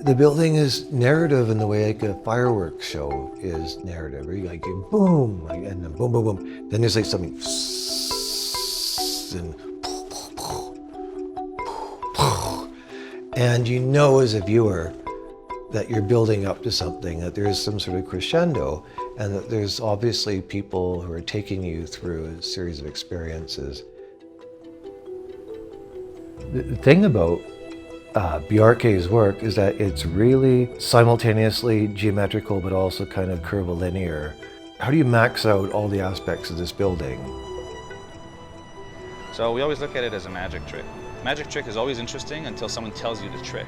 The building is narrative in the way like a fireworks show is narrative. Where you like you boom, like, and then boom, boom, boom. Then there's like something and you know as a viewer that you're building up to something, that there's some sort of crescendo, and that there's obviously people who are taking you through a series of experiences. The thing about Bjarke's work is that it's really simultaneously geometrical but also kind of curvilinear. How do you max out all the aspects of this building? So we always look at it as a magic trick. Magic trick is always interesting until someone tells you the trick.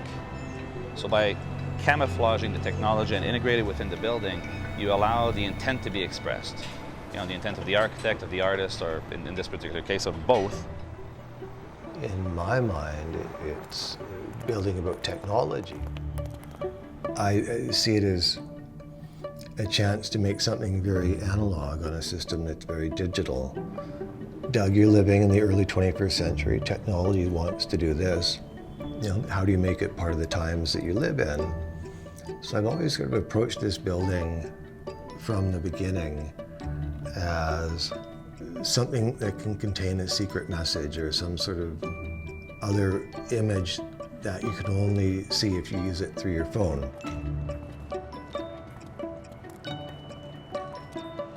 So by camouflaging the technology and integrating it within the building, you allow the intent to be expressed. You know, the intent of the architect, of the artist, or in this particular case of both. In my mind, it's building about technology. I see it as a chance to make something very analog on a system that's very digital. Doug, you're living in the early 21st century. Technology wants to do this. You know, how do you make it part of the times that you live in? So I've always sort of approached this building from the beginning as something that can contain a secret message or some sort of other image that you can only see if you use it through your phone.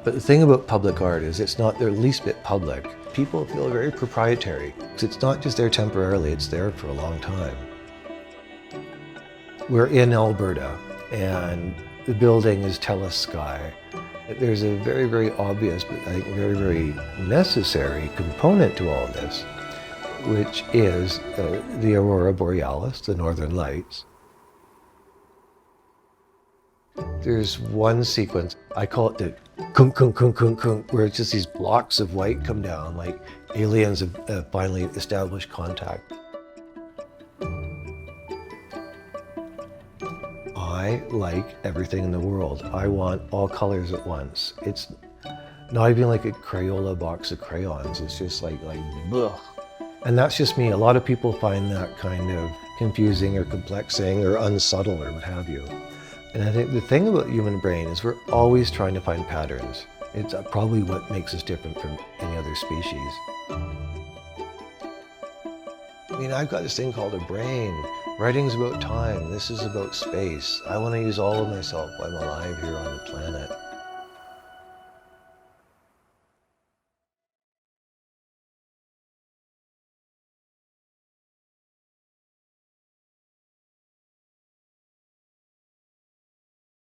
But the thing about public art is it's not the least bit public. People feel very proprietary. It's not just there temporarily, it's there for a long time. We're in Alberta and the building is TELUS Sky. There's a very, very obvious, but I think very, very necessary component to all this, which is the Aurora Borealis, the Northern Lights. There's one sequence, I call it the kunk, kunk, kunk, kunk, kunk, where it's just these blocks of white come down, like aliens have finally established contact. I like everything in the world. I want all colors at once. It's not even like a Crayola box of crayons. It's just like bleh. And that's just me. A lot of people find that kind of confusing or complexing or unsubtle or what have you. And I think the thing about the human brain is we're always trying to find patterns. It's probably what makes us different from any other species. I mean, I've got this thing called a brain. Writing's about time. This is about space. I want to use all of myself while I'm alive here on the planet.